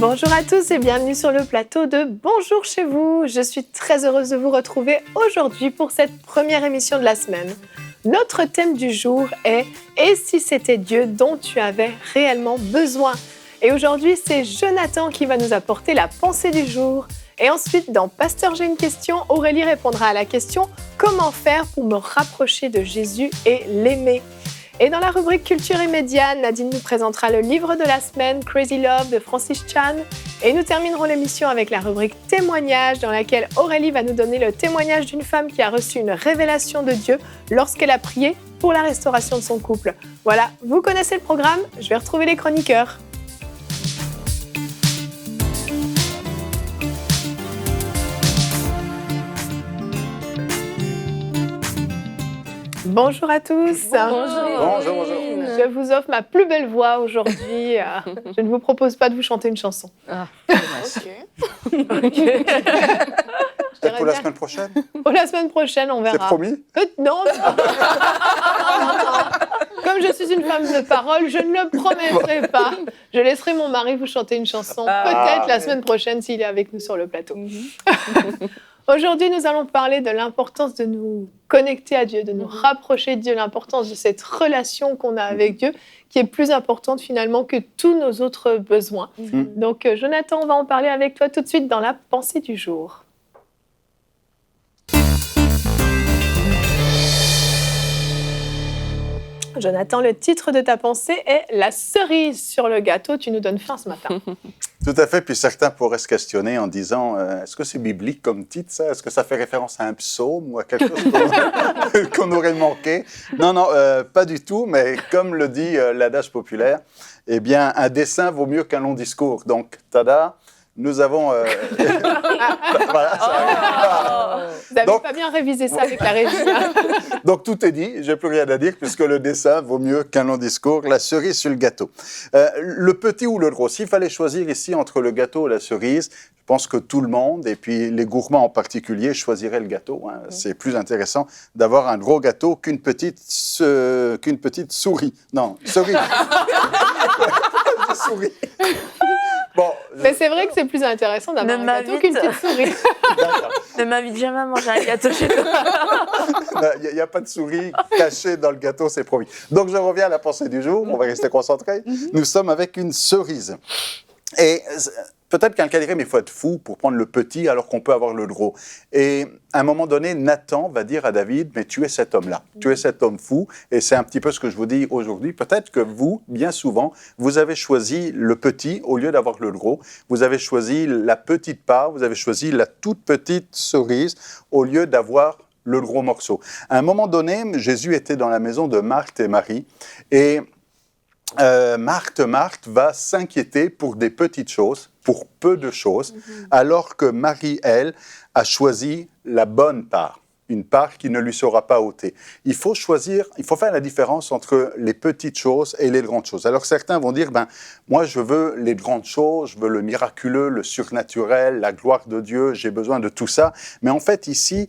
Bonjour à tous et bienvenue sur le plateau de Bonjour chez vous. Je suis très heureuse de vous retrouver aujourd'hui pour cette première émission de la semaine. Notre thème du jour est « Et si c'était Dieu dont tu avais réellement besoin ?» Et aujourd'hui, c'est Jonathan qui va nous apporter la pensée du jour. Et ensuite, dans Pasteur, j'ai une question, Aurélie répondra à la question « Comment faire pour me rapprocher de Jésus et l'aimer ?» Et dans la rubrique Culture et Médias, Nadine nous présentera le livre de la semaine, Crazy Love de Francis Chan. Et nous terminerons l'émission avec la rubrique Témoignages, dans laquelle Aurélie va nous donner le témoignage d'une femme qui a reçu une révélation de Dieu lorsqu'elle a prié pour la restauration de son couple. Voilà, vous connaissez le programme, je vais retrouver les chroniqueurs. Bonjour à tous. Bonjour. Je vous offre ma plus belle voix aujourd'hui. Je ne vous propose pas de vous chanter une chanson. Peut-être pour la semaine prochaine. Pour la semaine prochaine, on verra. C'est promis? Non. Comme je suis une femme de parole, je ne le promettrai pas. Je laisserai mon mari vous chanter une chanson, peut-être la semaine prochaine s'il est avec nous sur le plateau. Aujourd'hui, nous allons parler de l'importance de nous connecter à Dieu, de nous rapprocher de Dieu, l'importance de cette relation qu'on a avec Dieu, qui est plus importante finalement que tous nos autres besoins. Donc, Jonathan, on va en parler avec toi tout de suite dans la pensée du jour. Jonathan, le titre de ta pensée est « La cerise sur le gâteau ». Tu nous donnes faim ce matin. Tout à fait. Puis certains pourraient se questionner en disant est-ce que c'est biblique comme titre, ça? Est-ce que ça fait référence à un psaume ou à quelque chose qu'on aurait manqué? Non, pas du tout. Mais comme le dit l'adage populaire, eh bien, un dessin vaut mieux qu'un long discours. Donc, tada! Nous avons... voilà, Vous n'avez pas bien révisé ça avec la régie. Donc, tout est dit. Je n'ai plus rien à dire puisque le dessin vaut mieux qu'un long discours. La cerise sur le gâteau. Le petit ou le gros? S'il fallait choisir ici entre le gâteau et la cerise, je pense que tout le monde, et puis les gourmands en particulier, choisiraient le gâteau. C'est plus intéressant d'avoir un gros gâteau qu'une petite souris. Non, cerise. Souris. Bon, mais c'est vrai que c'est plus intéressant d'avoir un gâteau qu'une petite souris. Ne m'invite jamais à manger un gâteau chez toi. Il n'y a pas de souris cachée dans le gâteau, c'est promis. Donc, je reviens à la pensée du jour. On va rester concentrés. Nous sommes avec une cerise. Et peut-être quelqu'un dirait, mais il faut être fou pour prendre le petit alors qu'on peut avoir le gros. Et à un moment donné, Nathan va dire à David, mais tu es cet homme-là, tu es cet homme fou. Et c'est un petit peu ce que je vous dis aujourd'hui. Peut-être que vous, bien souvent, vous avez choisi le petit au lieu d'avoir le gros. Vous avez choisi la petite part, vous avez choisi la toute petite cerise au lieu d'avoir le gros morceau. À un moment donné, Jésus était dans la maison de Marthe et Marie. Et Marthe va s'inquiéter pour des petites choses, pour peu de choses, alors que Marie, elle, a choisi la bonne part, une part qui ne lui sera pas ôtée. Il faut choisir, il faut faire la différence entre les petites choses et les grandes choses. Alors certains vont dire, moi je veux les grandes choses, je veux le miraculeux, le surnaturel, la gloire de Dieu, j'ai besoin de tout ça. Mais en fait ici,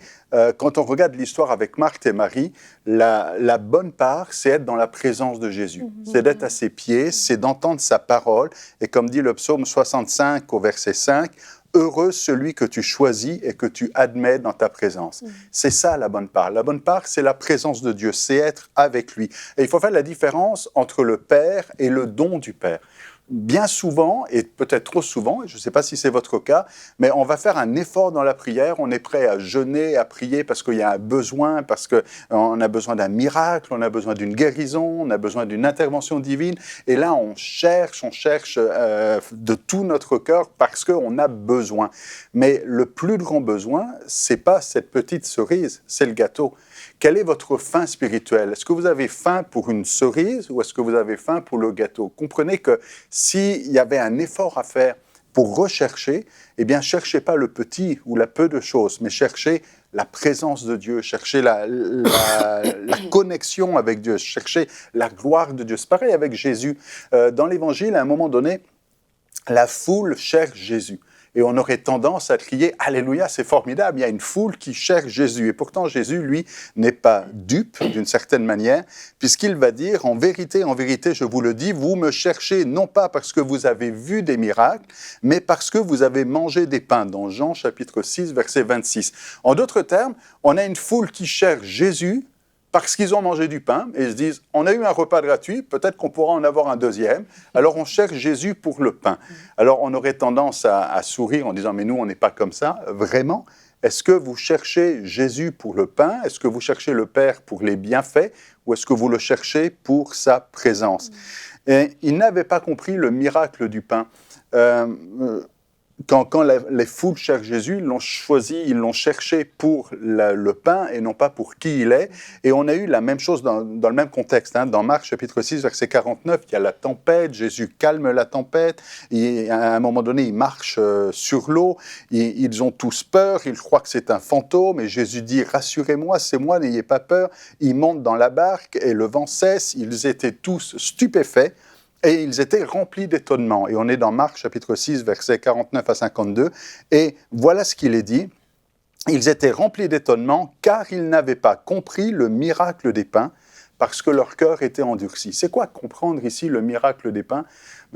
quand on regarde l'histoire avec Marthe et Marie, la bonne part, c'est être dans la présence de Jésus. C'est d'être à ses pieds, c'est d'entendre sa parole. Et comme dit le psaume 65 au verset 5, « Heureux celui que tu choisis et que tu admets dans ta présence. » C'est ça la bonne part. La bonne part, c'est la présence de Dieu, c'est être avec lui. Et il faut faire la différence entre le Père et le don du Père. Bien souvent, et peut-être trop souvent, je ne sais pas si c'est votre cas, mais on va faire un effort dans la prière, on est prêt à jeûner, à prier parce qu'il y a un besoin, parce qu'on a besoin d'un miracle, on a besoin d'une guérison, on a besoin d'une intervention divine. Et là, on cherche de tout notre cœur parce qu'on a besoin. Mais le plus grand besoin, ce n'est pas cette petite cerise, c'est le gâteau. Quelle est votre faim spirituelle? Est-ce que vous avez faim pour une cerise ou est-ce que vous avez faim pour le gâteau? Comprenez que s'il y avait un effort à faire pour rechercher, eh bien, cherchez pas le petit ou la peu de choses, mais cherchez la présence de Dieu, cherchez la connexion avec Dieu, cherchez la gloire de Dieu. C'est pareil avec Jésus. Dans l'Évangile, à un moment donné, la foule cherche Jésus. Et on aurait tendance à crier « Alléluia, c'est formidable, il y a une foule qui cherche Jésus ». Et pourtant, Jésus, lui, n'est pas dupe d'une certaine manière, puisqu'il va dire « En vérité, je vous le dis, vous me cherchez non pas parce que vous avez vu des miracles, mais parce que vous avez mangé des pains ». Dans Jean chapitre 6, verset 26. En d'autres termes, on a une foule qui cherche Jésus parce qu'ils ont mangé du pain et ils se disent « on a eu un repas gratuit, peut-être qu'on pourra en avoir un deuxième ». Alors on cherche Jésus pour le pain. Alors on aurait tendance à sourire en disant « mais nous, on n'est pas comme ça, vraiment ». Est-ce que vous cherchez Jésus pour le pain? Est-ce que vous cherchez le Père pour les bienfaits? Ou est-ce que vous le cherchez pour sa présence? Et ils n'avaient pas compris le miracle du pain. Quand les foules cherchent Jésus, ils l'ont choisi, ils l'ont cherché pour le pain et non pas pour qui il est. Et on a eu la même chose dans le même contexte. Dans Marc chapitre 6, verset 49, il y a la tempête, Jésus calme la tempête. Et à un moment donné, il marche sur l'eau. Ils ont tous peur, ils croient que c'est un fantôme. Et Jésus dit, rassurez-moi, c'est moi, n'ayez pas peur. Ils montent dans la barque et le vent cesse. Ils étaient tous stupéfaits. Et ils étaient remplis d'étonnement. Et on est dans Marc, chapitre 6, versets 49 à 52. Et voilà ce qu'il est dit. Ils étaient remplis d'étonnement, car ils n'avaient pas compris le miracle des pains, parce que leur cœur était endurci. C'est quoi comprendre ici le miracle des pains?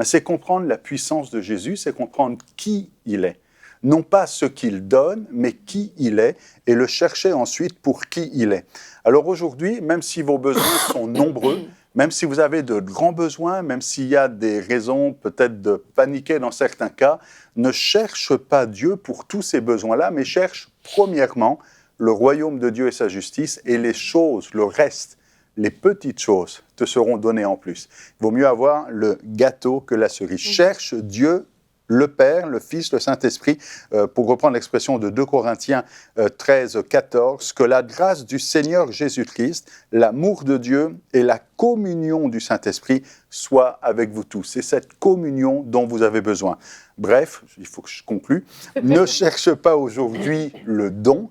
C'est comprendre la puissance de Jésus, c'est comprendre qui il est. Non pas ce qu'il donne, mais qui il est, et le chercher ensuite pour qui il est. Alors aujourd'hui, même si vos besoins sont nombreux, même si vous avez de grands besoins, même s'il y a des raisons peut-être de paniquer dans certains cas, ne cherche pas Dieu pour tous ces besoins-là, mais cherche premièrement le royaume de Dieu et sa justice, et les choses, le reste, les petites choses te seront données en plus. Il vaut mieux avoir le gâteau que la cerise. Cherche Dieu, le Père, le Fils, le Saint-Esprit, pour reprendre l'expression de 2 Corinthiens 13, 14, que la grâce du Seigneur Jésus-Christ, l'amour de Dieu et la communion du Saint-Esprit soient avec vous tous. C'est cette communion dont vous avez besoin. Bref, il faut que je conclue, ne cherche pas aujourd'hui le don,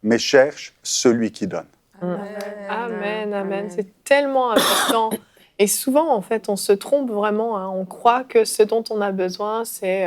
mais cherche celui qui donne. Amen, amen. C'est tellement important. Et souvent, en fait, on se trompe vraiment. On croit que ce dont on a besoin, c'est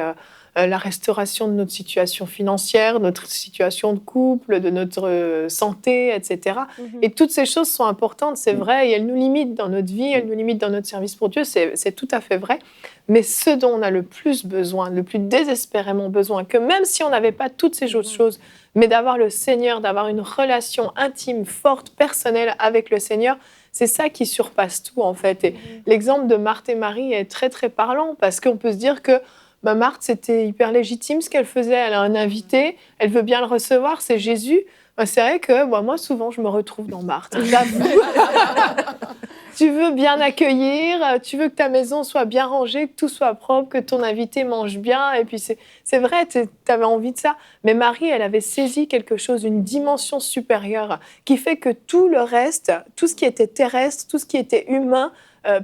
la restauration de notre situation financière, notre situation de couple, de notre santé, etc. Et toutes ces choses sont importantes, c'est vrai, et elles nous limitent dans notre vie, elles nous limitent dans notre service pour Dieu, c'est tout à fait vrai. Mais ce dont on a le plus besoin, le plus désespérément besoin, que même si on n'avait pas toutes ces autres choses, mais d'avoir le Seigneur, d'avoir une relation intime, forte, personnelle avec le Seigneur, c'est ça qui surpasse tout, en fait. Et l'exemple de Marthe et Marie est très, très parlant, parce qu'on peut se dire que Marthe, c'était hyper légitime ce qu'elle faisait. Elle a un invité, elle veut bien le recevoir, c'est Jésus. C'est vrai que moi, souvent, je me retrouve dans Marthe, j'avoue. Tu veux bien accueillir, tu veux que ta maison soit bien rangée, que tout soit propre, que ton invité mange bien. Et puis, c'est vrai, tu avais envie de ça. Mais Marie, elle avait saisi quelque chose, une dimension supérieure, qui fait que tout le reste, tout ce qui était terrestre, tout ce qui était humain,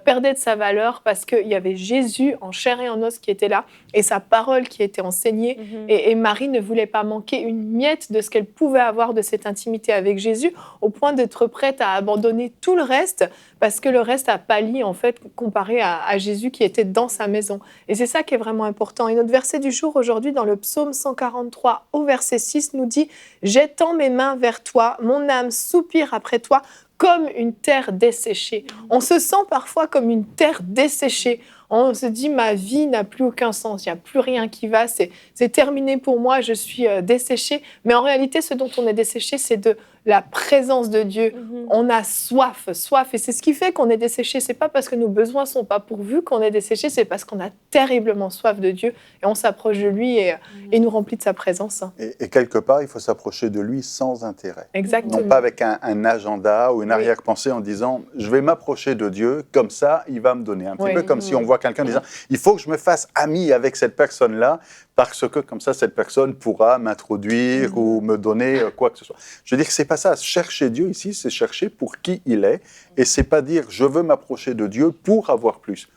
perdait de sa valeur parce qu'il y avait Jésus en chair et en os qui était là et sa parole qui était enseignée. Et Marie ne voulait pas manquer une miette de ce qu'elle pouvait avoir de cette intimité avec Jésus, au point d'être prête à abandonner tout le reste parce que le reste a pâli, en fait, comparé à Jésus qui était dans sa maison. Et c'est ça qui est vraiment important. Et notre verset du jour aujourd'hui, dans le psaume 143 au verset 6, nous dit « J'étends mes mains vers toi, mon âme soupire après toi, comme une terre desséchée. » On se sent parfois comme une terre desséchée. On se dit, ma vie n'a plus aucun sens, il n'y a plus rien qui va, c'est terminé pour moi, je suis desséchée. Mais en réalité, ce dont on est desséché, c'est de la présence de Dieu. On a soif. Et c'est ce qui fait qu'on est desséché. Ce n'est pas parce que nos besoins ne sont pas pourvus qu'on est desséché, c'est parce qu'on a terriblement soif de Dieu et on s'approche de lui et il nous remplit de sa présence. Et quelque part, il faut s'approcher de lui sans intérêt. Exactement. Non pas avec un agenda ou une arrière-pensée en disant « je vais m'approcher de Dieu, comme ça, il va me donner ». Un petit peu comme si on voit quelqu'un disant « il faut que je me fasse ami avec cette personne-là, parce que comme ça, cette personne pourra m'introduire ou me donner quoi que ce soit ». Je veux dire que ce n'est pas pas ça. Chercher Dieu ici, c'est chercher pour qui il est. Et c'est pas dire je veux m'approcher de Dieu pour avoir plus.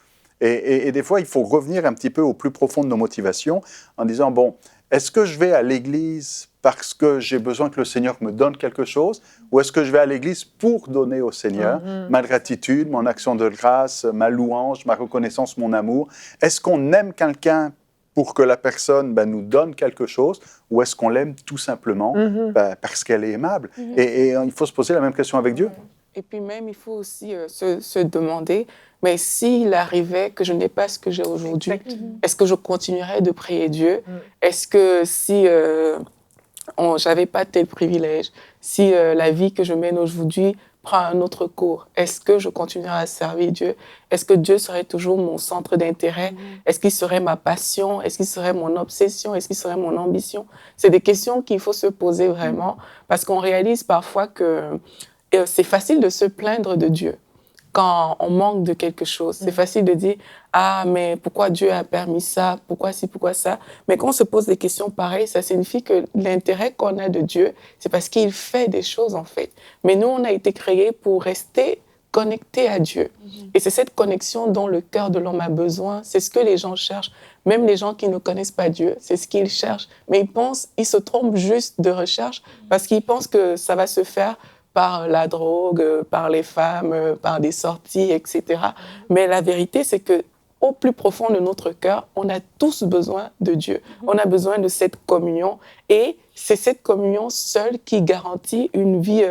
Et des fois, il faut revenir un petit peu au plus profond de nos motivations en disant, bon, est-ce que je vais à l'église parce que j'ai besoin que le Seigneur me donne quelque chose, ou est-ce que je vais à l'église pour donner au Seigneur ma gratitude, mon action de grâce, ma louange, ma reconnaissance, mon amour? Est-ce qu'on aime quelqu'un pour que la personne nous donne quelque chose, ou est-ce qu'on l'aime tout simplement parce qu'elle est aimable? Et il faut se poser la même question avec Dieu. Et puis même, il faut aussi se demander, mais s'il arrivait que je n'ai pas ce que j'ai aujourd'hui, est-ce que je continuerais de prier Dieu? Est-ce que si je n'avais pas tel privilège, si la vie que je mène aujourd'hui prend un autre cours, est-ce que je continuerai à servir Dieu? Est-ce que Dieu serait toujours mon centre d'intérêt? Est-ce qu'il serait ma passion? Est-ce qu'il serait mon obsession? Est-ce qu'il serait mon ambition? C'est des questions qu'il faut se poser vraiment, parce qu'on réalise parfois que c'est facile de se plaindre de Dieu quand on manque de quelque chose. C'est facile de dire « Ah, mais pourquoi Dieu a permis ça? Pourquoi ci, pourquoi ça? » Mais quand on se pose des questions pareilles, ça signifie que l'intérêt qu'on a de Dieu, c'est parce qu'il fait des choses, en fait. Mais nous, on a été créés pour rester connectés à Dieu. Et c'est cette connexion dont le cœur de l'homme a besoin. C'est ce que les gens cherchent. Même les gens qui ne connaissent pas Dieu, c'est ce qu'ils cherchent. Mais ils se trompent juste de recherche parce qu'ils pensent que ça va se faire par la drogue, par les femmes, par des sorties, etc. Mais la vérité, c'est que au plus profond de notre cœur, on a tous besoin de Dieu. On a besoin de cette communion. Et c'est cette communion seule qui garantit une vie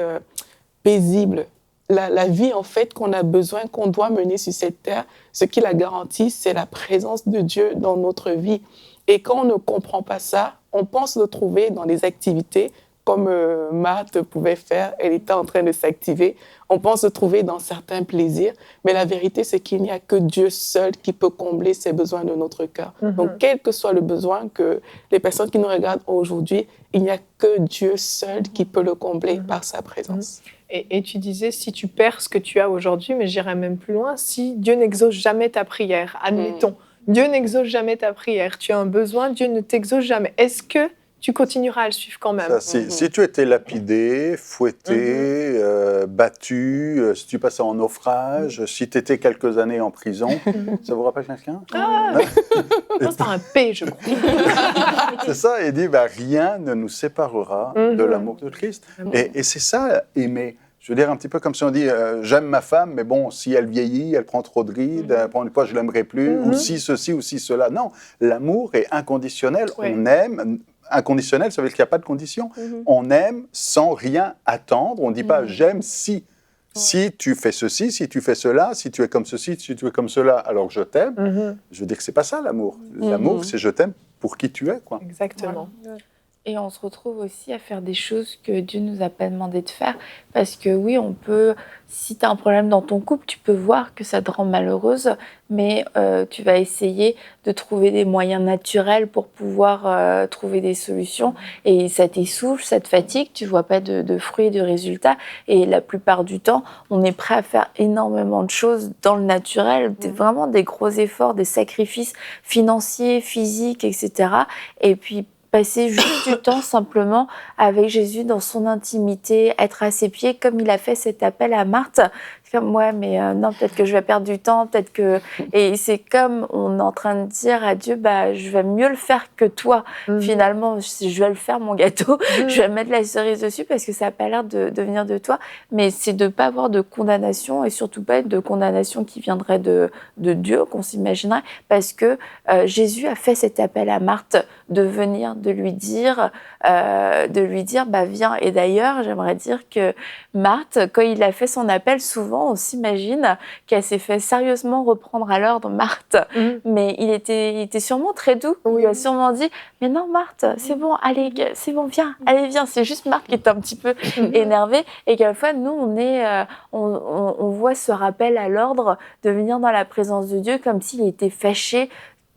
paisible. La vie, en fait, qu'on a besoin, qu'on doit mener sur cette terre, ce qui la garantit, c'est la présence de Dieu dans notre vie. Et quand on ne comprend pas ça, on pense le trouver dans des activités comme Marthe pouvait faire, elle était en train de s'activer. On pense se trouver dans certains plaisirs, mais la vérité, c'est qu'il n'y a que Dieu seul qui peut combler ces besoins de notre cœur. Donc, quel que soit le besoin que les personnes qui nous regardent aujourd'hui, il n'y a que Dieu seul qui peut le combler par sa présence. Et tu disais, si tu perds ce que tu as aujourd'hui, mais j'irais même plus loin, si Dieu n'exauce jamais ta prière, admettons, Dieu n'exauce jamais ta prière, tu as un besoin, Dieu ne t'exauce jamais. Est-ce que tu continueras à le suivre quand même? Si tu étais lapidé, fouetté, battu, si tu passais en naufrage, si tu étais quelques années en prison, ça vous rappelle quelqu'un? C'est un P, je crois. C'est ça, il dit, rien ne nous séparera de l'amour de Christ. Et c'est ça, aimer. Je veux dire, un petit peu comme si on dit, j'aime ma femme, mais bon, si elle vieillit, elle prend trop de rides, elle prend une fois, je ne l'aimerai plus, ou si ceci, ou si cela. Non, l'amour est inconditionnel, on aime. Inconditionnel, ça veut dire qu'il n'y a pas de condition. On aime sans rien attendre. On ne dit pas « j'aime si ». Si tu fais ceci, si tu fais cela, si tu es comme ceci, si tu es comme cela, alors je t'aime. Je veux dire que ce n'est pas ça l'amour. L'amour, c'est je t'aime pour qui tu es, quoi. Exactement. Et on se retrouve aussi à faire des choses que Dieu ne nous a pas demandé de faire. Parce que oui, on peut, si tu as un problème dans ton couple, tu peux voir que ça te rend malheureuse, mais tu vas essayer de trouver des moyens naturels pour pouvoir trouver des solutions. Et ça t'essouffle, ça te fatigue, tu ne vois pas de fruits et de résultats. Et la plupart du temps, on est prêt à faire énormément de choses dans le naturel, vraiment des gros efforts, des sacrifices financiers, physiques, etc. Et puis, passer juste du temps simplement avec Jésus dans son intimité, être à ses pieds comme il a fait cet appel à Marthe. Comme, ouais, mais non, peut-être que je vais perdre du temps, peut-être que... Et c'est comme on est en train de dire à Dieu, je vais mieux le faire que toi. Finalement, je vais le faire, mon gâteau, je vais mettre la cerise dessus parce que ça n'a pas l'air de venir de toi. Mais c'est de ne pas avoir de condamnation et surtout pas de condamnation qui viendrait de Dieu, qu'on s'imaginerait, parce que Jésus a fait cet appel à Marthe de venir, de lui dire, viens. Et d'ailleurs, j'aimerais dire que Marthe, quand il a fait son appel, souvent, on s'imagine qu'elle s'est fait sérieusement reprendre à l'ordre, Marthe. Mais il était sûrement très doux. Il a sûrement dit, mais non, Marthe, c'est bon, allez, c'est bon, viens, allez, viens. C'est juste Marthe qui est un petit peu énervée. Et quelquefois, nous, on voit ce rappel à l'ordre de venir dans la présence de Dieu comme s'il était fâché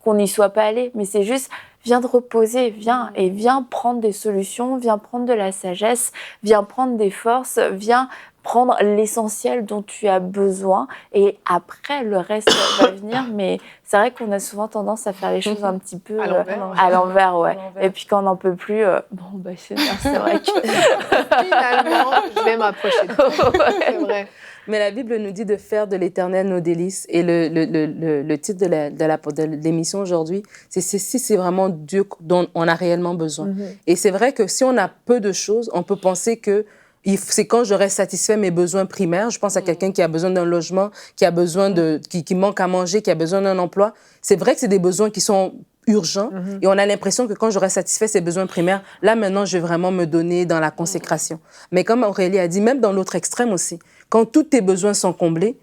qu'on n'y soit pas allé. Mais c'est juste, viens te reposer, viens, et viens prendre des solutions, viens prendre de la sagesse, viens prendre des forces, viens prendre l'essentiel dont tu as besoin, et après, le reste va venir. Mais c'est vrai qu'on a souvent tendance à faire les choses un petit peu à l'envers, ouais. Et puis quand on n'en peut plus, c'est vrai que... Finalement, je vais m'approcher de toi. C'est vrai. Mais la Bible nous dit de faire de l'Éternel nos délices. Et le titre de l'émission aujourd'hui, c'est vraiment Dieu dont on a réellement besoin. Et c'est vrai que si on a peu de choses, on peut penser que c'est quand j'aurai satisfait mes besoins primaires. Je pense à quelqu'un qui a besoin d'un logement, qui a besoin qui manque à manger, qui a besoin d'un emploi. C'est vrai que c'est des besoins qui sont urgents et on a l'impression que quand j'aurai satisfait ces besoins primaires, là maintenant je vais vraiment me donner dans la consécration. Mais comme Aurélie a dit, même dans l'autre extrême aussi, quand tous tes besoins sont comblés,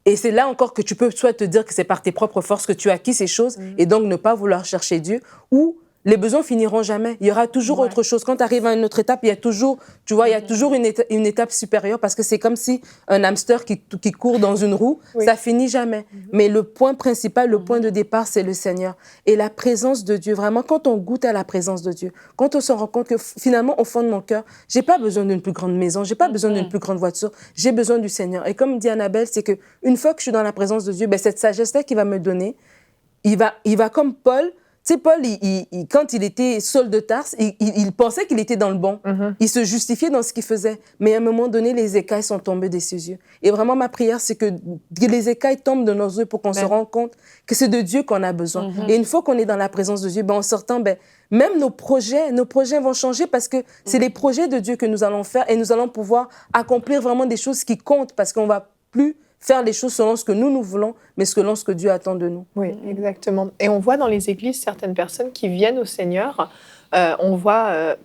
et c'est là encore que tu peux soit te dire que c'est par tes propres forces que tu as acquis ces choses et donc ne pas vouloir chercher Dieu, ou les besoins finiront jamais. Il y aura toujours autre chose. Quand tu arrives à une autre étape, il y a toujours, tu vois, il y a toujours une étape supérieure parce que c'est comme si un hamster qui court dans une roue, ça finit jamais. Mais le point principal, le point de départ, c'est le Seigneur. Et la présence de Dieu, vraiment, quand on goûte à la présence de Dieu, quand on se rend compte que finalement, au fond de mon cœur, j'ai pas besoin d'une plus grande maison, j'ai pas besoin d'une plus grande voiture, j'ai besoin du Seigneur. Et comme dit Annabelle, c'est que une fois que je suis dans la présence de Dieu, ben, cette sagesse-là qu'il va me donner, il va comme Paul. Tu sais, Paul, quand il était Saul de Tarse, il pensait qu'il était dans le bon. Il se justifiait dans ce qu'il faisait. Mais à un moment donné, les écailles sont tombées de ses yeux. Et vraiment, ma prière, c'est que les écailles tombent de nos yeux pour qu'on se rende compte que c'est de Dieu qu'on a besoin. Et une fois qu'on est dans la présence de Dieu, en sortant, même nos projets vont changer parce que c'est les projets de Dieu que nous allons faire et nous allons pouvoir accomplir vraiment des choses qui comptent parce qu'on ne va plus faire les choses selon ce que nous voulons, mais selon ce que Dieu attend de nous. Oui, exactement. Et on voit dans les églises certaines personnes qui viennent au Seigneur. On voit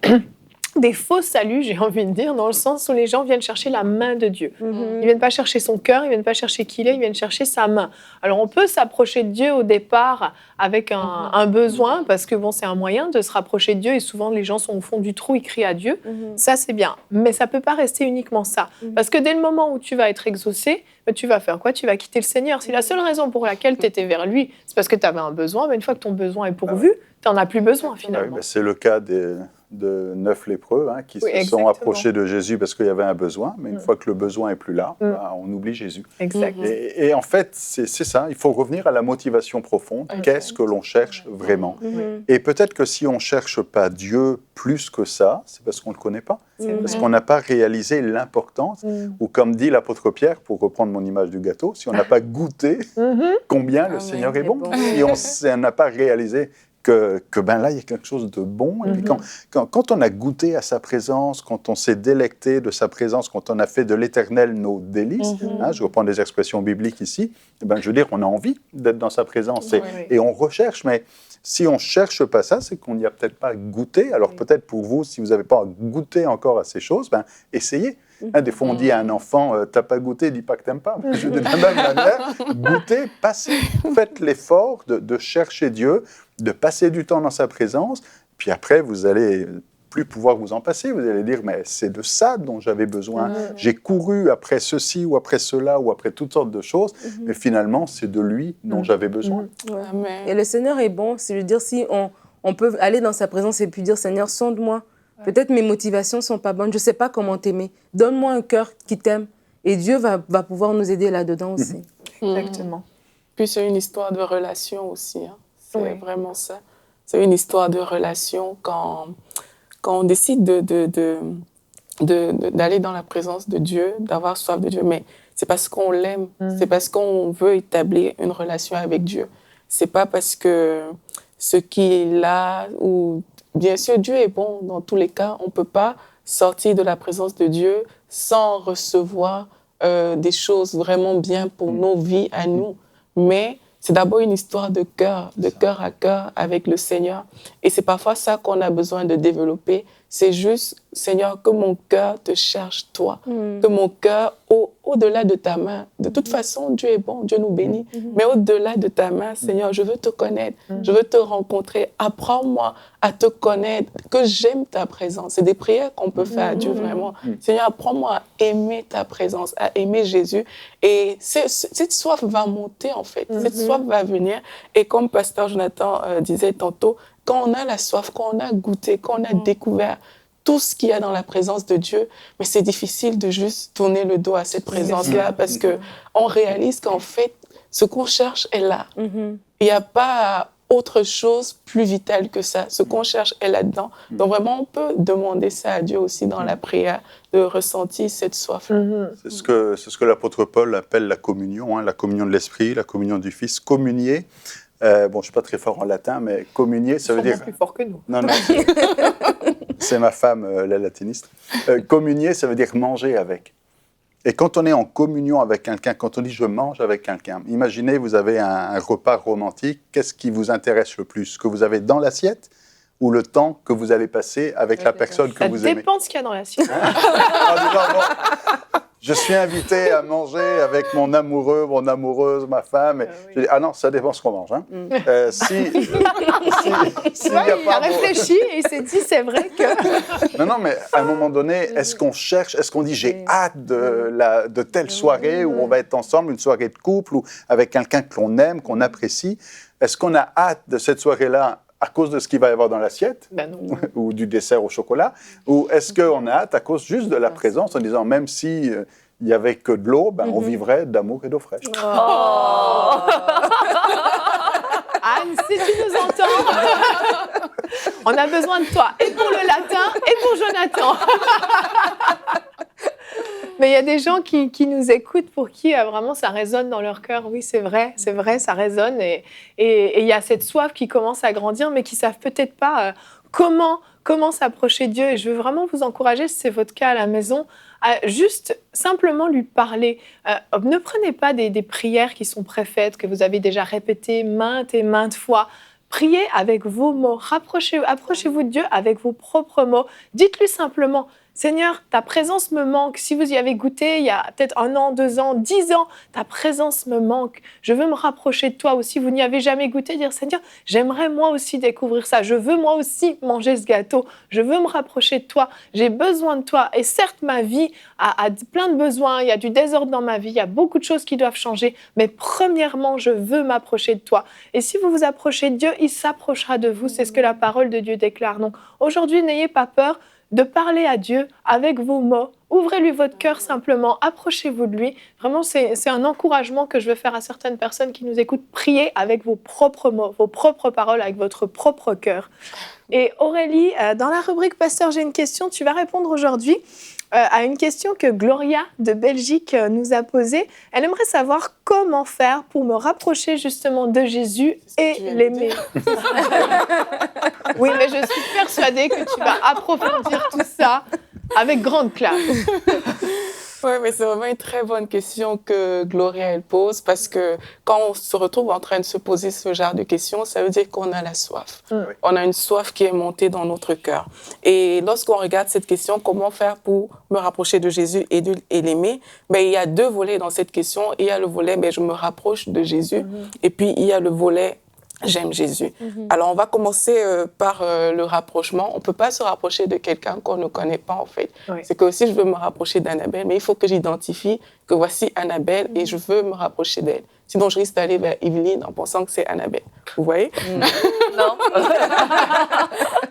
des faux saluts, j'ai envie de dire, dans le sens où les gens viennent chercher la main de Dieu. Ils viennent pas chercher son cœur, ils viennent pas chercher qui il est, ils viennent chercher sa main. Alors on peut s'approcher de Dieu au départ avec un besoin, parce que c'est un moyen de se rapprocher de Dieu, et souvent les gens sont au fond du trou, ils crient à Dieu. Ça c'est bien, mais ça peut pas rester uniquement ça. Parce que dès le moment où tu vas être exaucé, tu vas faire quoi? Tu vas quitter le Seigneur. Si la seule raison pour laquelle tu étais vers lui, c'est parce que tu avais un besoin, mais une fois que ton besoin est pourvu, tu n'en as plus besoin finalement. C'est le cas de 9 lépreux qui se sont approchés de Jésus parce qu'il y avait un besoin, mais une fois que le besoin n'est plus là, on oublie Jésus. Exact. Et en fait, c'est ça, il faut revenir à la motivation profonde. Qu'est-ce que l'on cherche vraiment? Et peut-être que si on ne cherche pas Dieu plus que ça, c'est parce qu'on ne le connaît pas. Parce qu'on n'a pas réalisé l'importance, ou comme dit l'apôtre Pierre, pour reprendre mon image du gâteau, si on n'a pas goûté combien le Seigneur est bon, si on n'a pas réalisé que là, il y a quelque chose de bon. Et puis quand on a goûté à sa présence, quand on s'est délecté de sa présence, quand on a fait de l'Éternel nos délices, je reprends des expressions bibliques ici, je veux dire, on a envie d'être dans sa présence et on recherche, mais si on ne cherche pas ça, c'est qu'on n'y a peut-être pas goûté. Alors peut-être pour vous, si vous n'avez pas goûté encore à ces choses, essayez. Des fois, on dit à un enfant, t'as pas goûté, dis pas que t'aimes pas. Je dis de la même manière, goûtez, passez, faites l'effort de chercher Dieu, de passer du temps dans sa présence, puis après, vous allez plus pouvoir vous en passer. Vous allez dire, mais c'est de ça dont j'avais besoin. J'ai couru après ceci ou après cela ou après toutes sortes de choses, mais finalement, c'est de lui dont j'avais besoin. Et le Seigneur est bon, c'est-à-dire si on peut aller dans sa présence et puis dire, Seigneur, sonde-moi. Peut-être mes motivations ne sont pas bonnes, je ne sais pas comment t'aimer. Donne-moi un cœur qui t'aime. Et Dieu va pouvoir nous aider là-dedans aussi. Exactement. Puis c'est une histoire de relation aussi. C'est vraiment ça. C'est une histoire de relation quand on décide d'aller dans la présence de Dieu, d'avoir soif de Dieu. Mais c'est parce qu'on l'aime. C'est parce qu'on veut établir une relation avec Dieu. Ce n'est pas parce que ce qu'il a ou... Bien sûr, Dieu est bon dans tous les cas. On ne peut pas sortir de la présence de Dieu sans recevoir des choses vraiment bien pour nos vies à nous. Mais c'est d'abord une histoire de cœur à cœur avec le Seigneur. Et c'est parfois ça qu'on a besoin de développer. C'est juste, Seigneur, que mon cœur te cherche, toi. Que mon cœur, au-delà de ta main. De toute façon, Dieu est bon, Dieu nous bénit. Mais au-delà de ta main, Seigneur, je veux te connaître. Je veux te rencontrer. Apprends-moi à te connaître, que j'aime ta présence. C'est des prières qu'on peut faire à Dieu, vraiment. Seigneur, apprends-moi à aimer ta présence, à aimer Jésus. Et cette soif va monter, en fait. Cette soif va venir. Et comme Pasteur Jonathan disait tantôt, quand on a la soif, quand on a goûté, quand on a découvert tout ce qu'il y a dans la présence de Dieu, mais c'est difficile de juste tourner le dos à cette présence-là parce qu'on réalise qu'en fait, ce qu'on cherche est là. Il n'y a pas autre chose plus vitale que ça. Ce qu'on cherche est là-dedans. Donc vraiment, on peut demander ça à Dieu aussi dans la prière, de ressentir cette soif. C'est ce que l'apôtre Paul appelle la communion, la communion de l'Esprit, la communion du Fils. Communier, bon, je ne suis pas très fort en latin, mais communier, ça veut dire... plus fort que nous. Non, c'est ma femme, la latiniste. Communier, ça veut dire manger avec. Et quand on est en communion avec quelqu'un, quand on dit « je mange avec quelqu'un », imaginez, vous avez un repas romantique, qu'est-ce qui vous intéresse le plus? Ce que vous avez dans l'assiette ou le temps que vous allez passer avec la personne que vous aimez? Ça dépend de ce qu'il y a dans l'assiette. En disant, bon, je suis invité à manger avec mon amoureux, mon amoureuse, ma femme. Et je dis, ah non, ça dépend ce qu'on mange. S'il il a réfléchi et il s'est dit, c'est vrai que... Non, mais à un moment donné, est-ce qu'on cherche, est-ce qu'on dit, j'ai hâte de telle soirée où on va être ensemble, une soirée de couple, ou avec quelqu'un que l'on aime, qu'on apprécie? Est-ce qu'on a hâte de cette soirée-là à cause de ce qu'il va y avoir dans l'assiette, ou du dessert au chocolat, ou est-ce qu'on a hâte à cause juste de la présence, en disant, même si il n'y avait que de l'eau, on vivrait d'amour et d'eau fraîche. Anne, si tu nous entends, on a besoin de toi, et pour le latin, et pour Jonathan. Mais il y a des gens qui nous écoutent pour qui vraiment ça résonne dans leur cœur. Oui, c'est vrai, ça résonne. Et il y a cette soif qui commence à grandir, mais qui ne savent peut-être pas comment s'approcher de Dieu. Et je veux vraiment vous encourager, si c'est votre cas à la maison, à juste simplement lui parler. Ne prenez pas des prières qui sont préfaites, que vous avez déjà répétées maintes et maintes fois. Priez avec vos mots. Approchez-vous de Dieu avec vos propres mots. Dites-lui simplement, Seigneur, ta présence me manque. Si vous y avez goûté il y a peut-être 1 an, 2 ans, 10 ans, ta présence me manque. Je veux me rapprocher de toi aussi. Vous n'y avez jamais goûté. Dire, Seigneur, j'aimerais moi aussi découvrir ça. Je veux moi aussi manger ce gâteau. Je veux me rapprocher de toi. J'ai besoin de toi. Et certes, ma vie a plein de besoins. Il y a du désordre dans ma vie. Il y a beaucoup de choses qui doivent changer. Mais premièrement, je veux m'approcher de toi. Et si vous vous approchez de Dieu, il s'approchera de vous. C'est ce que la parole de Dieu déclare. Donc aujourd'hui, n'ayez pas peur de parler à Dieu avec vos mots. Ouvrez-lui votre cœur simplement, approchez-vous de lui. Vraiment, c'est un encouragement que je veux faire à certaines personnes qui nous écoutent. Priez avec vos propres mots, vos propres paroles, avec votre propre cœur. Et Aurélie, dans la rubrique « Pasteur, j'ai une question », tu vas répondre aujourd'hui à une question que Gloria de Belgique nous a posée. Elle aimerait savoir comment faire pour me rapprocher justement de Jésus et l'aimer. Oui, mais je suis persuadée que tu vas approfondir tout ça avec grande classe. Oui, mais c'est vraiment une très bonne question que Gloria elle pose, parce que quand on se retrouve en train de se poser ce genre de questions, ça veut dire qu'on a la soif. On a une soif qui est montée dans notre cœur. Et lorsqu'on regarde cette question, comment faire pour me rapprocher de Jésus et l'aimer, il y a 2 volets dans cette question. Il y a le volet je me rapproche de Jésus, et puis il y a le volet j'aime Jésus. Alors, on va commencer par le rapprochement. On ne peut pas se rapprocher de quelqu'un qu'on ne connaît pas, en fait. Oui. C'est que si je veux me rapprocher d'Annabelle, mais il faut que j'identifie que voici Annabelle et je veux me rapprocher d'elle. Sinon, je risque d'aller vers Evelyne en pensant que c'est Annabelle. Vous voyez? Non.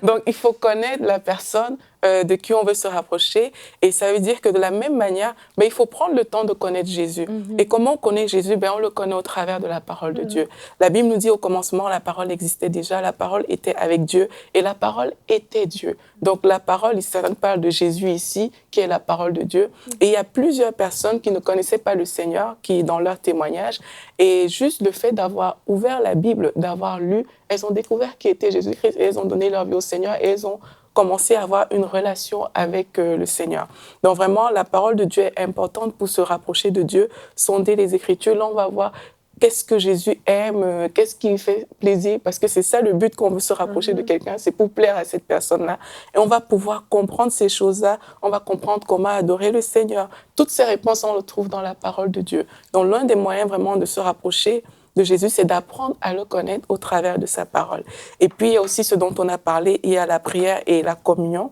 Donc, il faut connaître la personne de qui on veut se rapprocher. Et ça veut dire que de la même manière, il faut prendre le temps de connaître Jésus. Et comment on connaît Jésus? On le connaît au travers de la parole de Dieu. La Bible nous dit au commencement, la parole existait déjà, la parole était avec Dieu et la parole était Dieu. Donc, la parole, ça parle de Jésus ici, qui est la parole de Dieu. Et il y a plusieurs personnes qui ne connaissaient pas le Seigneur, qui, dans leur témoignage, et juste le fait d'avoir ouvert la Bible, d'avoir lu, elles ont découvert qui était Jésus-Christ et elles ont donné leur vie au Seigneur et elles ont commencé à avoir une relation avec le Seigneur. Donc vraiment, la parole de Dieu est importante pour se rapprocher de Dieu, sonder les Écritures. Là, on va voir qu'est-ce que Jésus aime, qu'est-ce qui lui fait plaisir, parce que c'est ça le but qu'on veut se rapprocher de quelqu'un, c'est pour plaire à cette personne-là. Et on va pouvoir comprendre ces choses-là, on va comprendre comment adorer le Seigneur. Toutes ces réponses, on les trouve dans la parole de Dieu. Donc l'un des moyens vraiment de se rapprocher de Jésus, c'est d'apprendre à le connaître au travers de sa parole. Et puis, il y a aussi ce dont on a parlé, il y a la prière et la communion.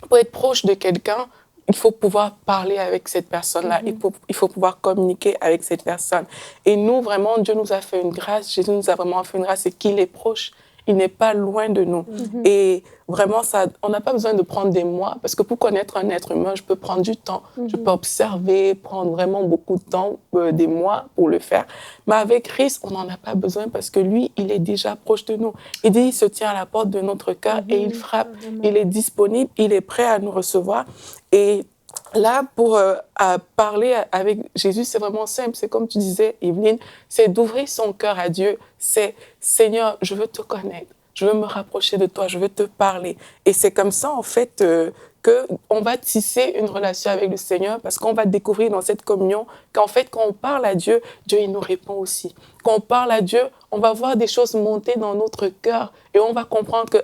Pour être proche de quelqu'un, il faut pouvoir parler avec cette personne-là, il faut pouvoir communiquer avec cette personne. Et nous, vraiment, Dieu nous a fait une grâce, Jésus nous a vraiment fait une grâce, c'est qu'il est proche. il n'est pas loin de nous. Et vraiment, on n'a pas besoin de prendre des mois, parce que pour connaître un être humain, je peux prendre du temps, je peux observer, prendre vraiment beaucoup de temps, des mois pour le faire. Mais avec Christ, on n'en a pas besoin, parce que lui, il est déjà proche de nous. Il dit, il se tient à la porte de notre cœur et il frappe. Il est disponible, il est prêt à nous recevoir. Et là, pour parler avec Jésus, c'est vraiment simple. C'est comme tu disais, Evelyne, c'est d'ouvrir son cœur à Dieu. C'est « Seigneur, je veux te connaître. Je veux me rapprocher de toi. Je veux te parler. » Et c'est comme ça, en fait, qu'on va tisser une relation avec le Seigneur, parce qu'on va découvrir dans cette communion qu'en fait, quand on parle à Dieu, Dieu, il nous répond aussi. Quand on parle à Dieu, on va voir des choses monter dans notre cœur et on va comprendre que,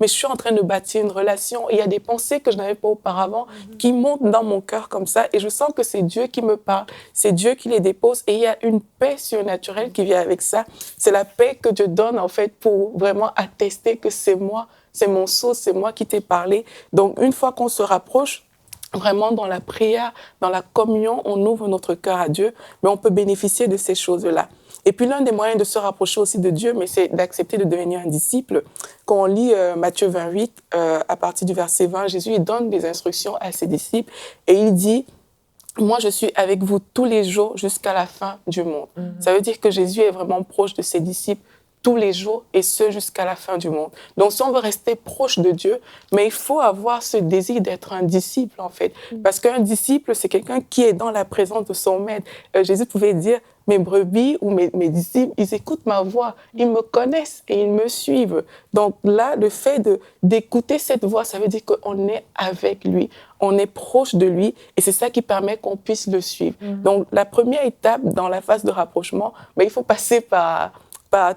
mais je suis en train de bâtir une relation. Il y a des pensées que je n'avais pas auparavant qui montent dans mon cœur comme ça et je sens que c'est Dieu qui me parle, c'est Dieu qui les dépose et il y a une paix surnaturelle qui vient avec ça. C'est la paix que Dieu donne en fait pour vraiment attester que c'est moi, c'est mon sceau, c'est moi qui t'ai parlé. Donc, une fois qu'on se rapproche, vraiment dans la prière, dans la communion, on ouvre notre cœur à Dieu, mais on peut bénéficier de ces choses-là. Et puis, l'un des moyens de se rapprocher aussi de Dieu, mais c'est d'accepter de devenir un disciple. Quand on lit Matthieu 28, à partir du verset 20, Jésus il donne des instructions à ses disciples et il dit « Moi, je suis avec vous tous les jours jusqu'à la fin du monde. » Ça veut dire que Jésus est vraiment proche de ses disciples tous les jours, et ce, jusqu'à la fin du monde. Donc, si on veut rester proche de Dieu, mais il faut avoir ce désir d'être un disciple, en fait. Parce qu'un disciple, c'est quelqu'un qui est dans la présence de son maître. Jésus pouvait dire, mes brebis ou mes disciples, ils écoutent ma voix, ils me connaissent et ils me suivent. Donc là, le fait d'écouter cette voix, ça veut dire qu'on est avec lui, on est proche de lui, et c'est ça qui permet qu'on puisse le suivre. Donc, la première étape dans la phase de rapprochement, il faut passer par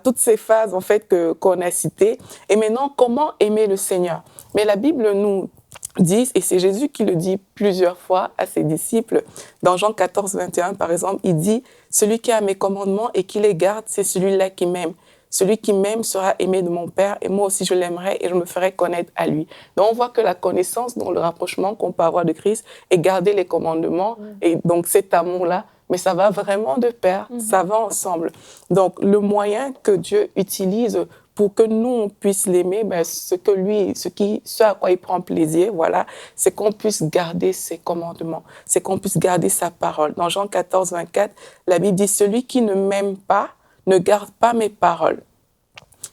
toutes ces phases en fait qu'on a citées. Et maintenant, comment aimer le Seigneur? Mais la Bible nous dit, et c'est Jésus qui le dit plusieurs fois à ses disciples, dans Jean 14, 21 par exemple, il dit « Celui qui a mes commandements et qui les garde, c'est celui-là qui m'aime. Celui qui m'aime sera aimé de mon Père, et moi aussi je l'aimerai et je me ferai connaître à lui. » Donc on voit que la connaissance, dans le rapprochement qu'on peut avoir de Christ, est garder les commandements, et donc cet amour-là, mais ça va vraiment de pair, ça va ensemble. Donc, le moyen que Dieu utilise pour que nous, on puisse l'aimer, ce à quoi il prend plaisir, voilà, c'est qu'on puisse garder ses commandements, c'est qu'on puisse garder sa parole. Dans Jean 14, 24, la Bible dit « Celui qui ne m'aime pas ne garde pas mes paroles. »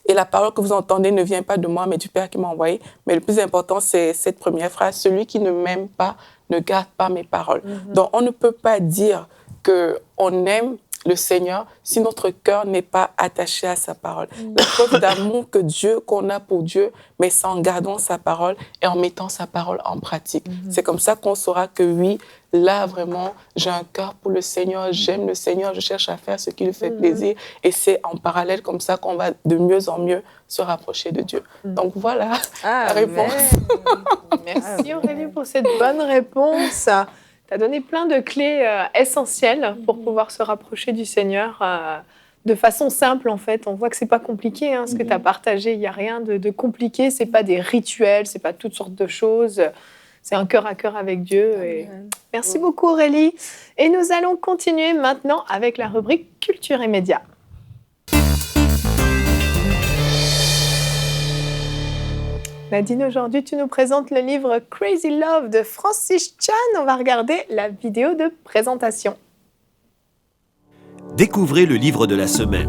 Et la parole que vous entendez ne vient pas de moi, mais du Père qui m'a envoyé. Mais le plus important, c'est cette première phrase « Celui qui ne m'aime pas ne garde pas mes paroles. » Donc, on ne peut pas dire qu'on aime le Seigneur si notre cœur n'est pas attaché à sa parole. La preuve d'amour qu'on a pour Dieu, mais c'est en gardant sa parole et en mettant sa parole en pratique. C'est comme ça qu'on saura que oui, là vraiment, j'ai un cœur pour le Seigneur, j'aime le Seigneur, je cherche à faire ce qui lui fait plaisir. Et c'est en parallèle comme ça qu'on va de mieux en mieux se rapprocher de Dieu. Donc voilà la réponse. Merci Aurélie pour cette bonne réponse. Tu as donné plein de clés essentielles pour pouvoir se rapprocher du Seigneur de façon simple, en fait. On voit que ce n'est pas compliqué, ce que tu as partagé. Il n'y a rien de compliqué. Ce n'est pas des rituels, ce n'est pas toutes sortes de choses. C'est un cœur à cœur avec Dieu. Et... Merci beaucoup, Aurélie. Et nous allons continuer maintenant avec la rubrique Culture et Médias. Nadine, aujourd'hui, tu nous présentes le livre Crazy Love de Francis Chan. On va regarder la vidéo de présentation. Découvrez le livre de la semaine.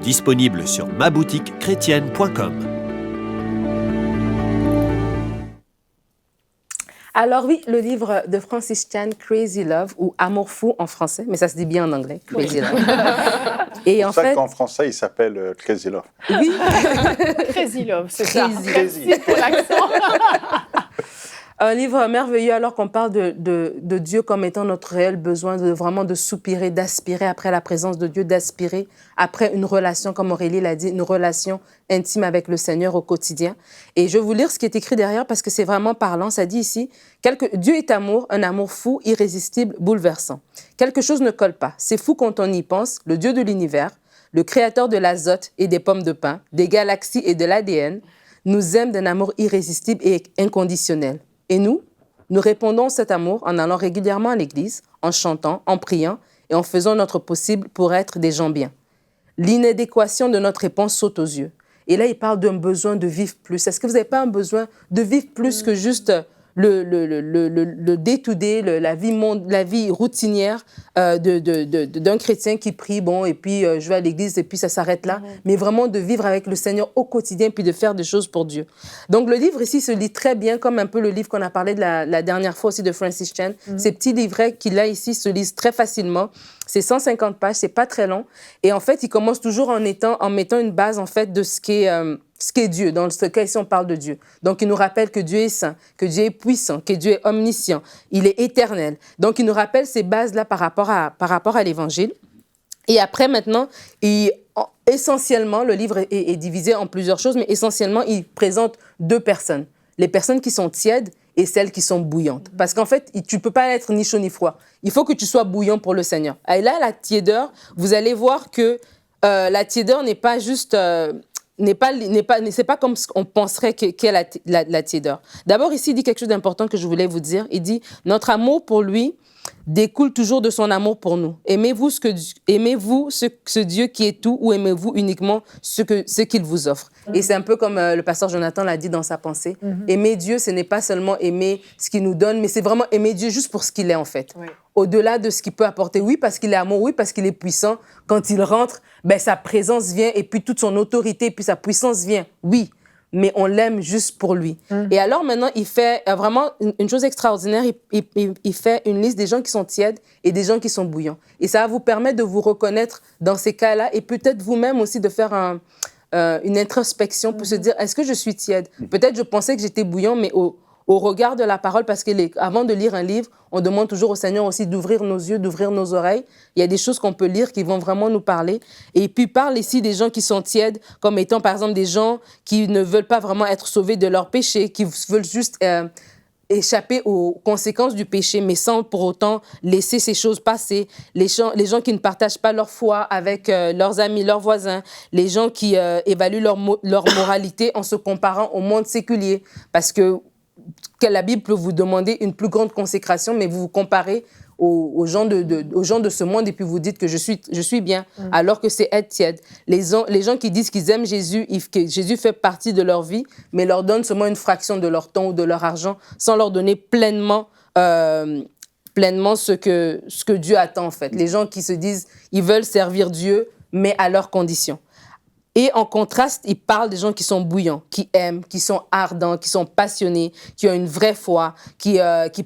Disponible sur maboutiquechrétienne.com. Alors oui, le livre de Francis Chan, Crazy Love, ou Amour fou en français, mais ça se dit bien en anglais, Crazy Love. Et en fait, qu'en français, il s'appelle Crazy Love. Oui. Crazy Love, c'est ça. Crazy. Merci pour l'accent. Un livre merveilleux alors qu'on parle de Dieu comme étant notre réel besoin, vraiment de soupirer, d'aspirer après la présence de Dieu, d'aspirer après une relation, comme Aurélie l'a dit, une relation intime avec le Seigneur au quotidien. Et je vais vous lire ce qui est écrit derrière parce que c'est vraiment parlant. Ça dit ici, Dieu est amour, un amour fou, irrésistible, bouleversant. Quelque chose ne colle pas. C'est fou quand on y pense, le Dieu de l'univers, le créateur de l'azote et des pommes de pin, des galaxies et de l'ADN, nous aime d'un amour irrésistible et inconditionnel. Et nous, Nous répondons cet amour en allant régulièrement à l'église, en chantant, en priant et en faisant notre possible pour être des gens bien. L'inadéquation de notre réponse saute aux yeux. Et là, il parle d'un besoin de vivre plus. Est-ce que vous n'avez pas un besoin de vivre plus que juste le day-to-day, la vie routinière d'un chrétien qui prie, bon, et puis je vais à l'église et puis ça s'arrête là, mais vraiment de vivre avec le Seigneur au quotidien puis de faire des choses pour Dieu. Donc le livre ici se lit très bien, comme un peu le livre qu'on a parlé de la dernière fois aussi de Francis Chan. Ces petits livrets qu'il a ici se lisent très facilement. C'est 150 pages, c'est pas très long. Et en fait, il commence toujours en mettant une base en fait de ce qu'est Dieu. Dans ce cas ici, on parle de Dieu. Donc, il nous rappelle que Dieu est saint, que Dieu est puissant, que Dieu est omniscient, il est éternel. Donc, il nous rappelle ces bases-là par rapport à l'Évangile. Et après, maintenant, essentiellement, le livre est divisé en plusieurs choses, mais essentiellement, il présente deux personnes. Les personnes qui sont tièdes et celles qui sont bouillantes. Parce qu'en fait, tu ne peux pas être ni chaud ni froid. Il faut que tu sois bouillant pour le Seigneur. Et là, la tiédeur, vous allez voir que la tiédeur n'est pas juste... c'est pas comme on penserait qu'est la tiédeur. D'abord, ici, il dit quelque chose d'important que je voulais vous dire. Il dit, notre amour pour lui découle toujours de son amour pour nous. Aimez-vous ce Dieu qui est tout ou aimez-vous uniquement ce qu'il vous offre? Et c'est un peu comme le pasteur Jonathan l'a dit dans sa pensée. Aimer Dieu, ce n'est pas seulement aimer ce qu'il nous donne, mais c'est vraiment aimer Dieu juste pour ce qu'il est en fait. Oui. Au-delà de ce qu'il peut apporter. Oui, parce qu'il est amour, oui, parce qu'il est puissant. Quand il rentre, sa présence vient et puis toute son autorité, puis sa puissance vient. Oui, mais on l'aime juste pour lui. Et alors maintenant, il fait vraiment une chose extraordinaire. Il fait une liste des gens qui sont tièdes et des gens qui sont bouillants. Et ça va vous permettre de vous reconnaître dans ces cas-là et peut-être vous-même aussi de faire une introspection pour se dire, est-ce que je suis tiède? Peut-être je pensais que j'étais bouillant, mais au regard de la parole, parce qu'avant de lire un livre, on demande toujours au Seigneur aussi d'ouvrir nos yeux, d'ouvrir nos oreilles. Il y a des choses qu'on peut lire qui vont vraiment nous parler. Et puis, il parle ici des gens qui sont tièdes, comme étant, par exemple, des gens qui ne veulent pas vraiment être sauvés de leur péché, qui veulent juste échapper aux conséquences du péché, mais sans pour autant laisser ces choses passer. Les gens qui ne partagent pas leur foi avec leurs amis, leurs voisins. Les gens qui évaluent leur moralité en se comparant au monde séculier. Parce que la Bible peut vous demander une plus grande consécration, mais vous vous comparez aux gens de ce monde et puis vous dites que je suis bien, alors que c'est être tiède. Les gens qui disent qu'ils aiment Jésus, que Jésus fait partie de leur vie, mais leur donnent seulement une fraction de leur temps ou de leur argent, sans leur donner pleinement ce que Dieu attend en fait. Les gens qui se disent, ils veulent servir Dieu, mais à leurs conditions. Et en contraste, il parle des gens qui sont bouillants, qui aiment, qui sont ardents, qui sont passionnés, qui ont une vraie foi, qui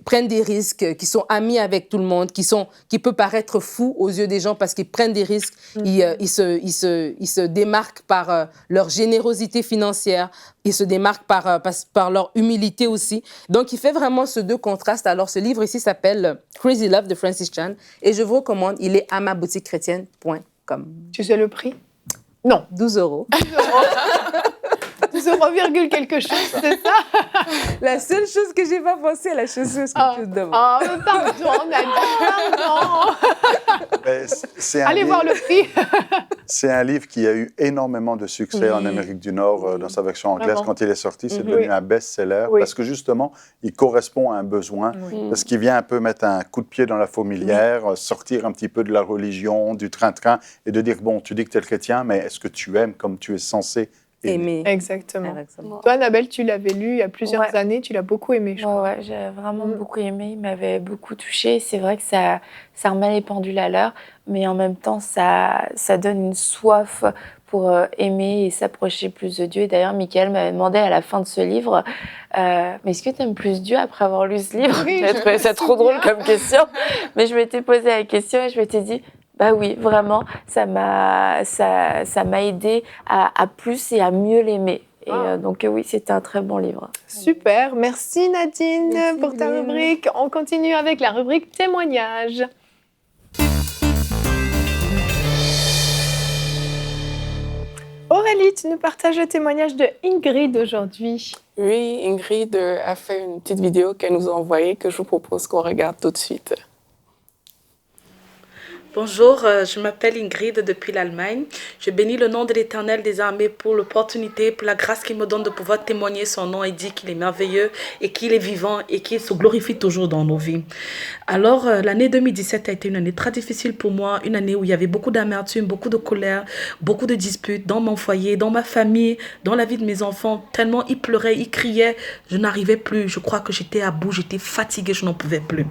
prennent des risques, qui sont amis avec tout le monde, qui peut paraître fous aux yeux des gens parce qu'ils prennent des risques. Ils se démarquent par leur générosité financière, ils se démarquent par leur humilité aussi. Donc, il fait vraiment ces deux contrastes. Alors, ce livre ici s'appelle Crazy Love de Francis Chan et je vous recommande, il est à maboutiquechrétienne.com. Tu sais le prix? Non. 12 €. 12 € quelque chose, c'est ça? La seule chose que j'ai pas pensé à la chaussure que tu demandes. Ah, pardon, Nadine, pardon. Allez voir le prix. C'est un livre qui a eu énormément de succès en Amérique du Nord dans sa version anglaise. Vraiment. Quand il est sorti, c'est devenu un best-seller parce que justement, il correspond à un besoin, parce qu'il vient un peu mettre un coup de pied dans la fourmilière, sortir un petit peu de la religion, du train-train, et de dire, bon, tu dis que tu es chrétien, mais est-ce que tu aimes comme tu es censé aimer? Exactement. Toi, Annabelle, tu l'avais lu il y a plusieurs années, tu l'as beaucoup aimé, je crois. Ouais, j'ai vraiment beaucoup aimé, il m'avait beaucoup touchée. C'est vrai que ça remet les pendules à l'heure, mais en même temps, ça donne une soif pour aimer et s'approcher plus de Dieu. Et d'ailleurs, Michael m'avait demandé à la fin de ce livre, mais est-ce que tu aimes plus Dieu après avoir lu ce livre? J'ai trouvé ça trop drôle comme question, mais je m'étais posé la question et je m'étais dit, bah oui, vraiment, ça m'a aidé à plus et à mieux l'aimer. Et donc oui, c'était un très bon livre. Super, merci Nadine pour ta rubrique. On continue avec la rubrique témoignages. Aurélie, tu nous partages le témoignage de Ingrid aujourd'hui. Oui, Ingrid a fait une petite vidéo qu'elle nous a envoyée que je vous propose qu'on regarde tout de suite. Bonjour, je m'appelle Ingrid depuis l'Allemagne. Je bénis le nom de l'Éternel des armées pour l'opportunité, pour la grâce qu'il me donne de pouvoir témoigner son nom et dire qu'il est merveilleux et qu'il est vivant et qu'il se glorifie toujours dans nos vies. Alors, l'année 2017 a été une année très difficile pour moi, une année où il y avait beaucoup d'amertume, beaucoup de colère, beaucoup de disputes dans mon foyer, dans ma famille, dans la vie de mes enfants. Tellement ils pleuraient, ils criaient, je n'arrivais plus. Je crois que j'étais à bout, j'étais fatiguée, je n'en pouvais plus.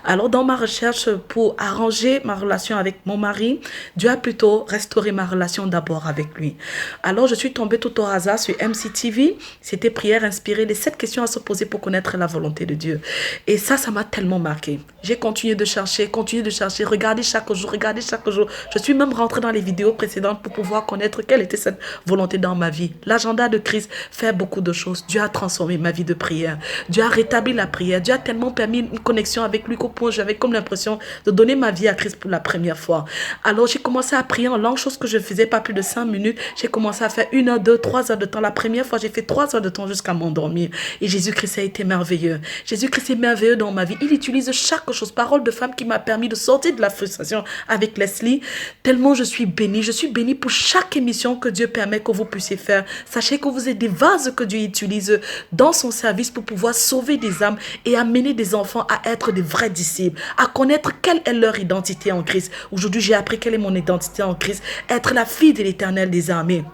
Alors, dans ma recherche pour arranger ma relation avec mon mari, Dieu a plutôt restauré ma relation d'abord avec lui. Alors, je suis tombée tout au hasard sur MCTV. C'était Prière inspirée, les 7 questions à se poser pour connaître la volonté de Dieu. Et ça m'a tellement marqué. J'ai continué de chercher, regarder chaque jour. Je suis même rentrée dans les vidéos précédentes pour pouvoir connaître quelle était cette volonté dans ma vie. L'agenda de Christ fait beaucoup de choses. Dieu a transformé ma vie de prière. Dieu a rétabli la prière. Dieu a tellement permis une connexion avec lui qu'au point j'avais comme l'impression de donner ma vie à Christ pour la première fois. Alors j'ai commencé à prier en langue, chose que je ne faisais pas plus de 5 minutes. J'ai commencé à faire 1 heure, 2, 3 heures de temps. La première fois, j'ai fait 3 heures de temps jusqu'à m'endormir. Et Jésus-Christ a été merveilleux. Jésus-Christ est merveilleux dans ma vie. Il utilise chaque chose. Parole de femme qui m'a permis de sortir de la frustration avec Leslie. Tellement je suis bénie. Je suis bénie pour chaque émission que Dieu permet que vous puissiez faire. Sachez que vous êtes des vases que Dieu utilise dans son service pour pouvoir sauver des âmes et amener des enfants à être des vrais disciples, à connaître quelle est leur identité en Christ. Aujourd'hui, j'ai appris quelle est mon identité en Christ. Être la fille de l'Éternel des armées.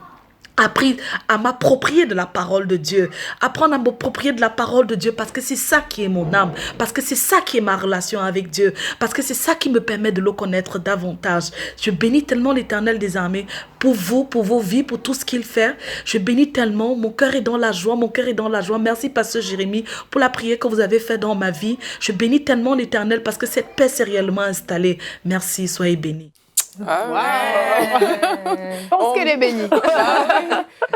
Appris à m'approprier de la parole de Dieu. Apprendre à m'approprier de la parole de Dieu parce que c'est ça qui est mon âme. Parce que c'est ça qui est ma relation avec Dieu. Parce que c'est ça qui me permet de le connaître davantage. Je bénis tellement l'Éternel des armées pour vous, pour vos vies, pour tout ce qu'il fait. Je bénis tellement. Mon cœur est dans la joie. Mon cœur est dans la joie. Merci, Pasteur Jérémie, pour la prière que vous avez faite dans ma vie. Je bénis tellement l'Éternel parce que cette paix s'est réellement installée. Merci, soyez bénis. Je pense qu'elle est bénie.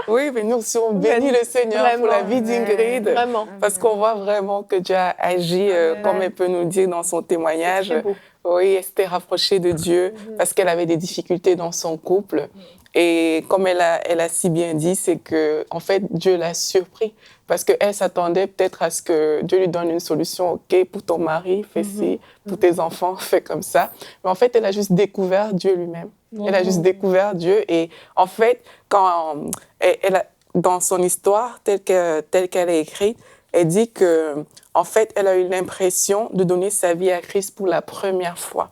Oui, mais nous aussi, on bénit le Seigneur Vraiment. pour la vie d'Ingrid. Vraiment. Parce qu'on voit vraiment que Dieu a agi, comme elle peut nous dire dans son témoignage. C'est très beau. Oui, elle s'était rapprochée de Dieu parce qu'elle avait des difficultés dans son couple. Et comme elle a si bien dit, c'est que en fait, Dieu l'a surpris. Parce qu'elle s'attendait peut-être à ce que Dieu lui donne une solution. OK, pour ton mari, fais ci. Pour tes enfants, fais comme ça. Mais en fait, elle a juste découvert Dieu lui-même. Elle a juste découvert Dieu. Et en fait, quand dans son histoire, telle qu'elle est écrite, elle dit que, en fait, elle a eu l'impression de donner sa vie à Christ pour la première fois.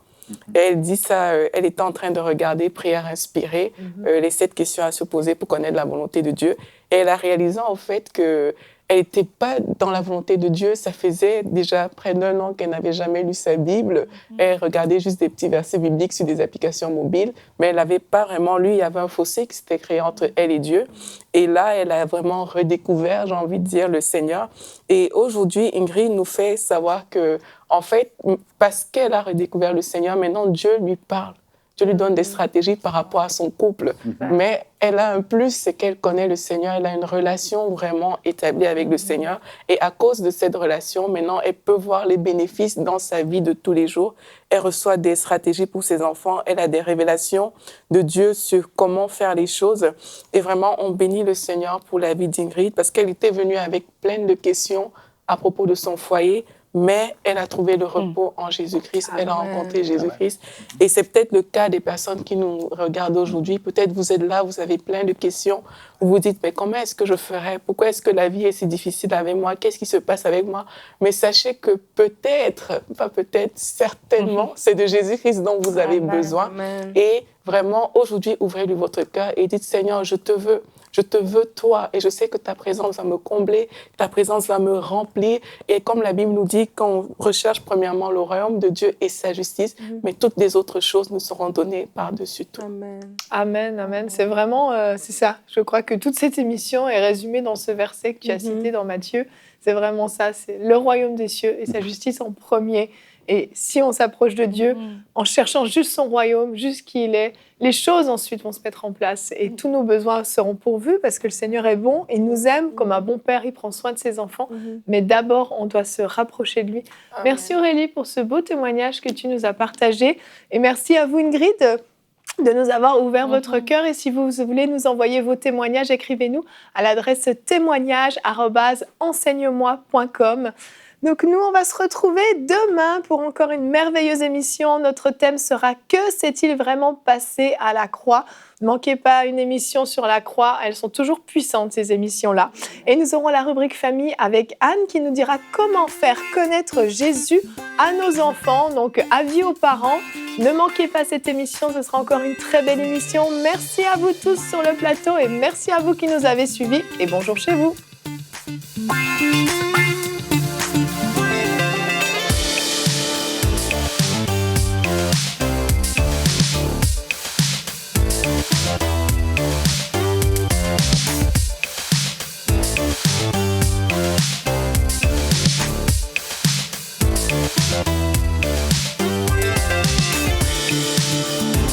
Et elle dit ça, elle était en train de regarder Prière inspirée, les 7 questions à se poser pour connaître la volonté de Dieu. Et elle a réalisé en fait qu'elle n'était pas dans la volonté de Dieu. Ça faisait déjà près d'1 an qu'elle n'avait jamais lu sa Bible. Elle regardait juste des petits versets bibliques sur des applications mobiles, mais elle n'avait pas vraiment lu. Il y avait un fossé qui s'était créé entre elle et Dieu. Et là, elle a vraiment redécouvert, j'ai envie de dire, le Seigneur. Et aujourd'hui, Ingrid nous fait savoir que, en fait, parce qu'elle a redécouvert le Seigneur, maintenant Dieu lui parle. Dieu lui donne des stratégies par rapport à son couple. Mais elle a un plus, c'est qu'elle connaît le Seigneur. Elle a une relation vraiment établie avec le Seigneur. Et à cause de cette relation, maintenant, elle peut voir les bénéfices dans sa vie de tous les jours. Elle reçoit des stratégies pour ses enfants. Elle a des révélations de Dieu sur comment faire les choses. Et vraiment, on bénit le Seigneur pour la vie d'Ingrid parce qu'elle était venue avec plein de questions à propos de son foyer. Mais elle a trouvé le repos en Jésus-Christ. Elle a rencontré Jésus-Christ. Et c'est peut-être le cas des personnes qui nous regardent aujourd'hui. Peut-être vous êtes là, vous avez plein de questions. Vous vous dites, mais comment est-ce que je ferais? Pourquoi est-ce que la vie est si difficile avec moi? Qu'est-ce qui se passe avec moi? Mais sachez que peut-être, pas peut-être, certainement, c'est de Jésus-Christ dont vous avez besoin. Et vraiment, aujourd'hui, ouvrez-lui votre cœur et dites, Seigneur, je te veux. Je te veux, toi, et je sais que ta présence va me combler, ta présence va me remplir. Et comme la Bible nous dit, qu'on recherche premièrement le royaume de Dieu et sa justice, mais toutes les autres choses nous seront données par-dessus tout. Amen. Amen, amen. C'est vraiment, c'est ça. Je crois que toute cette émission est résumée dans ce verset que tu as cité dans Matthieu. C'est vraiment ça, c'est le royaume des cieux et sa justice en premier. Et si on s'approche de Dieu en cherchant juste son royaume, juste qui il est, les choses ensuite vont se mettre en place et tous nos besoins seront pourvus parce que le Seigneur est bon, il nous aime comme un bon père, il prend soin de ses enfants. Mais d'abord, on doit se rapprocher de lui. Amen. Merci Aurélie pour ce beau témoignage que tu nous as partagé. Et merci à vous Ingrid de nous avoir ouvert votre cœur. Et si vous voulez nous envoyer vos témoignages, écrivez-nous à l'adresse témoignage@enseigne-moi.com. Donc nous, on va se retrouver demain pour encore une merveilleuse émission. Notre thème sera « Que s'est-il vraiment passé à la croix ?» Ne manquez pas une émission sur la croix. Elles sont toujours puissantes, ces émissions-là. Et nous aurons la rubrique famille avec Anne qui nous dira comment faire connaître Jésus à nos enfants. Donc, avis aux parents. Ne manquez pas cette émission. Ce sera encore une très belle émission. Merci à vous tous sur le plateau et merci à vous qui nous avez suivis. Et bonjour chez vous.